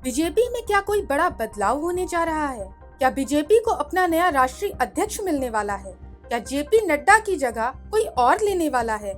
BJP में क्या कोई बड़ा बदलाव होने जा रहा है? क्या बीजेपी को अपना नया राष्ट्रीय अध्यक्ष मिलने वाला है? क्या जेपी नड्डा की जगह कोई और लेने वाला है?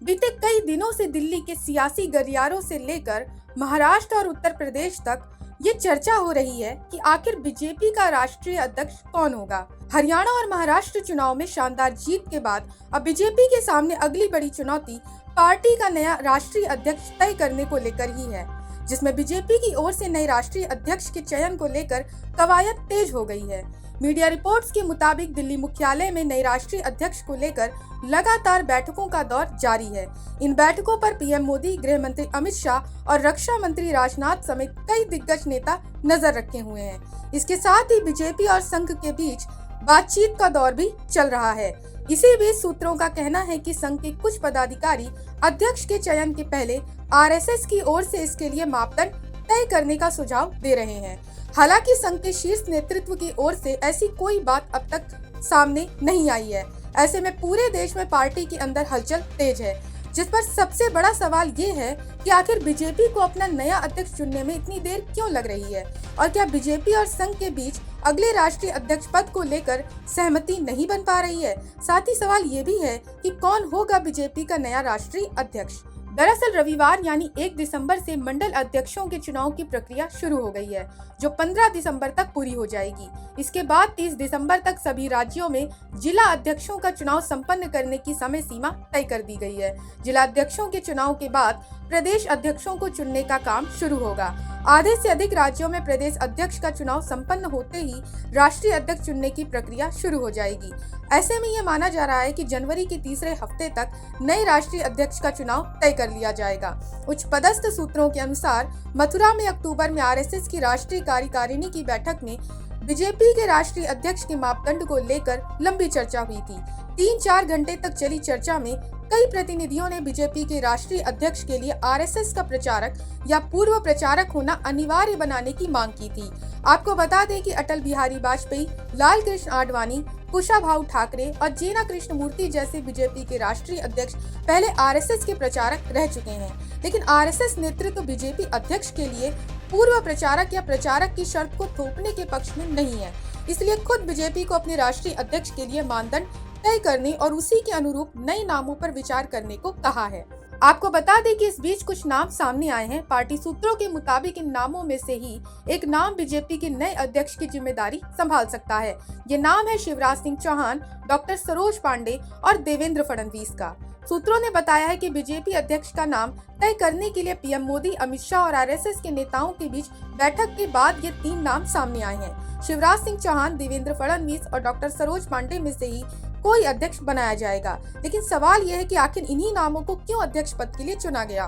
बीते कई दिनों से दिल्ली के सियासी गलियारों से लेकर महाराष्ट्र और उत्तर प्रदेश तक ये चर्चा हो रही है कि आखिर बीजेपी का राष्ट्रीय अध्यक्ष कौन होगा। हरियाणा और महाराष्ट्र चुनाव में शानदार जीत के बाद अब बीजेपी के सामने अगली बड़ी चुनौती पार्टी का नया राष्ट्रीय अध्यक्ष तय करने को लेकर ही है, जिसमें बीजेपी की ओर से नए राष्ट्रीय अध्यक्ष के चयन को लेकर कवायद तेज हो गई है। मीडिया रिपोर्ट्स के मुताबिक दिल्ली मुख्यालय में नए राष्ट्रीय अध्यक्ष को लेकर लगातार बैठकों का दौर जारी है। इन बैठकों पर पीएम मोदी, गृह मंत्री अमित शाह और रक्षा मंत्री राजनाथ समेत कई दिग्गज नेता नजर रखे हुए हैं। इसके साथ ही बीजेपी और संघ के बीच बातचीत का दौर भी चल रहा है। इसी बीच सूत्रों का कहना है कि संघ के कुछ पदाधिकारी अध्यक्ष के चयन के पहले आरएसएस की ओर से इसके लिए मापदंड तय करने का सुझाव दे रहे हैं। हालांकि संघ के शीर्ष नेतृत्व की ओर से ऐसी कोई बात अब तक सामने नहीं आई है। ऐसे में पूरे देश में पार्टी के अंदर हलचल तेज है, जिस पर सबसे बड़ा सवाल ये है कि आखिर बीजेपी को अपना नया अध्यक्ष चुनने में इतनी देर क्यों लग रही है और क्या बीजेपी और संघ के बीच अगले राष्ट्रीय अध्यक्ष पद को लेकर सहमति नहीं बन पा रही है। साथ ही सवाल ये भी है कि कौन होगा बीजेपी का नया राष्ट्रीय अध्यक्ष। दरअसल रविवार यानी 1 दिसंबर से मंडल अध्यक्षों के चुनाव की प्रक्रिया शुरू हो गई है, जो 15 दिसंबर तक पूरी हो जाएगी। इसके बाद 30 दिसंबर तक सभी राज्यों में जिला अध्यक्षों का चुनाव संपन्न करने की समय सीमा तय कर दी गई है। जिला अध्यक्षों के चुनाव के बाद प्रदेश अध्यक्षों को चुनने का काम शुरू होगा। आधे से अधिक राज्यों में प्रदेश अध्यक्ष का चुनाव संपन्न होते ही राष्ट्रीय अध्यक्ष चुनने की प्रक्रिया शुरू हो जाएगी। ऐसे में ये माना जा रहा है कि जनवरी के तीसरे हफ्ते तक नए राष्ट्रीय अध्यक्ष का चुनाव तय कर लिया जाएगा। उच्च पदस्थ सूत्रों के अनुसार मथुरा में अक्टूबर में आरएसएस की राष्ट्रीय कार्यकारिणी की बैठक में बीजेपी के राष्ट्रीय अध्यक्ष के मापदंड को लेकर लंबी चर्चा हुई थी। 3-4 घंटे तक चली चर्चा में कई प्रतिनिधियों ने बीजेपी के राष्ट्रीय अध्यक्ष के लिए आरएसएस का प्रचारक या पूर्व प्रचारक होना अनिवार्य बनाने की मांग की थी। आपको बता दें कि अटल बिहारी वाजपेयी, लाल कृष्ण आडवाणी, कुशाभाऊ ठाकरे और जेना कृष्णमूर्ति जैसे बीजेपी के राष्ट्रीय अध्यक्ष पहले आरएसएस के प्रचारक रह चुके हैं, लेकिन आरएसएस नेतृत्व बीजेपी अध्यक्ष के लिए पूर्व प्रचारक या प्रचारक की शर्त को थोपने के पक्ष में नहीं है। इसलिए खुद बीजेपी को अपने राष्ट्रीय अध्यक्ष के लिए मानदंड तय करने और उसी के अनुरूप नए नामों पर विचार करने को कहा है। आपको बता दें कि इस बीच कुछ नाम सामने आए हैं। पार्टी सूत्रों के मुताबिक इन नामों में से ही एक नाम बीजेपी के नए अध्यक्ष की जिम्मेदारी संभाल सकता है। ये नाम है शिवराज सिंह चौहान, डॉक्टर सरोज पांडे और देवेंद्र फडणवीस का। सूत्रों ने बताया है कि बीजेपी अध्यक्ष का नाम तय करने के लिए पीएम मोदी, अमित शाह और आरएसएस के नेताओं के बीच बैठक के बाद ये 3 नाम सामने आए हैं। शिवराज सिंह चौहान, देवेंद्र फडणवीस और डॉक्टर सरोज पांडे में से ही कोई अध्यक्ष बनाया जाएगा। लेकिन सवाल यह है कि आखिर इन्हीं नामों को क्यों अध्यक्ष पद के लिए चुना गया।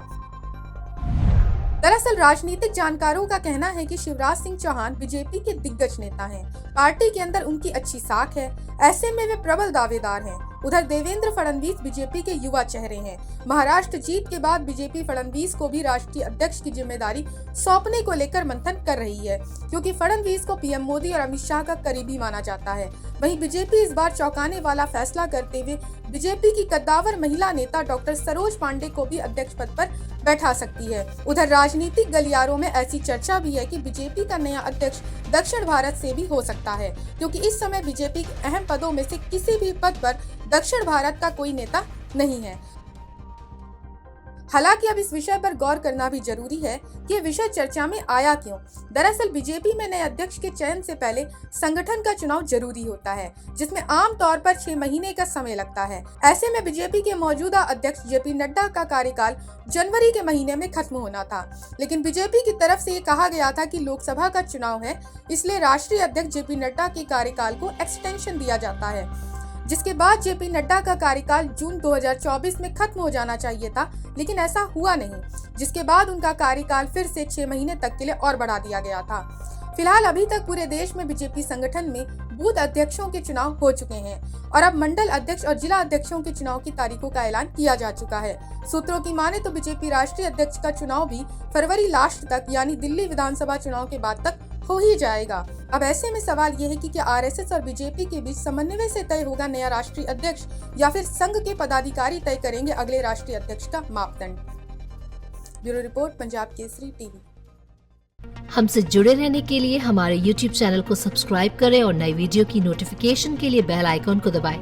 दरअसल राजनीतिक जानकारों का कहना है कि शिवराज सिंह चौहान बीजेपी के दिग्गज नेता हैं। पार्टी के अंदर उनकी अच्छी साख है, ऐसे में वे प्रबल दावेदार हैं। उधर देवेंद्र फडणवीस बीजेपी के युवा चेहरे हैं। महाराष्ट्र जीत के बाद बीजेपी फडणवीस को भी राष्ट्रीय अध्यक्ष की जिम्मेदारी सौंपने को लेकर मंथन कर रही है, क्योंकि फडणवीस को पीएम मोदी और अमित शाह का करीबी माना जाता है। वहीं बीजेपी इस बार चौंकाने वाला फैसला करते हुए बीजेपी की कद्दावर महिला नेता डॉक्टर सरोज पांडे को भी अध्यक्ष पद पर बैठा सकती है। उधर राजनीतिक गलियारों में ऐसी चर्चा भी है कि बीजेपी का नया अध्यक्ष दक्षिण भारत से भी हो सकता है, क्योंकि इस समय बीजेपी के अहम पदों में से किसी भी पद पर दक्षिण भारत का कोई नेता नहीं है। हालांकि अब इस विषय पर गौर करना भी जरूरी है कि ये विषय चर्चा में आया क्यों। दरअसल बीजेपी में नए अध्यक्ष के चयन से पहले संगठन का चुनाव जरूरी होता है, जिसमें आम तौर पर 6 महीने का समय लगता है। ऐसे में बीजेपी के मौजूदा अध्यक्ष जेपी नड्डा का कार्यकाल जनवरी के महीने में खत्म होना था, लेकिन बीजेपी की तरफ से ये कहा गया था कि लोकसभा का चुनाव है, इसलिए राष्ट्रीय अध्यक्ष जेपी नड्डा के कार्यकाल को एक्सटेंशन दिया जाता है, जिसके बाद जेपी नड्डा का कार्यकाल जून 2024 में खत्म हो जाना चाहिए था, लेकिन ऐसा हुआ नहीं, जिसके बाद उनका कार्यकाल फिर से 6 महीने तक के लिए और बढ़ा दिया गया था। फिलहाल अभी तक पूरे देश में बीजेपी संगठन में बूथ अध्यक्षों के चुनाव हो चुके हैं और अब मंडल अध्यक्ष और जिला अध्यक्षों के चुनाव की तारीखों का ऐलान किया जा चुका है। सूत्रों की माने तो बीजेपी राष्ट्रीय अध्यक्ष का चुनाव भी फरवरी लास्ट तक यानी दिल्ली विधानसभा चुनाव के बाद तक हो ही जाएगा। अब ऐसे में सवाल ये है कि क्या आरएसएस और बीजेपी के बीच समन्वय से तय होगा नया राष्ट्रीय अध्यक्ष या फिर संघ के पदाधिकारी तय करेंगे अगले राष्ट्रीय अध्यक्ष का मापदंड। Bureau report, Punjab Kesari TV. हमसे जुड़े रहने के लिए हमारे YouTube चैनल को सब्सक्राइब करें और नई वीडियो की नोटिफिकेशन के लिए बेल आइकॉन को दबाएं।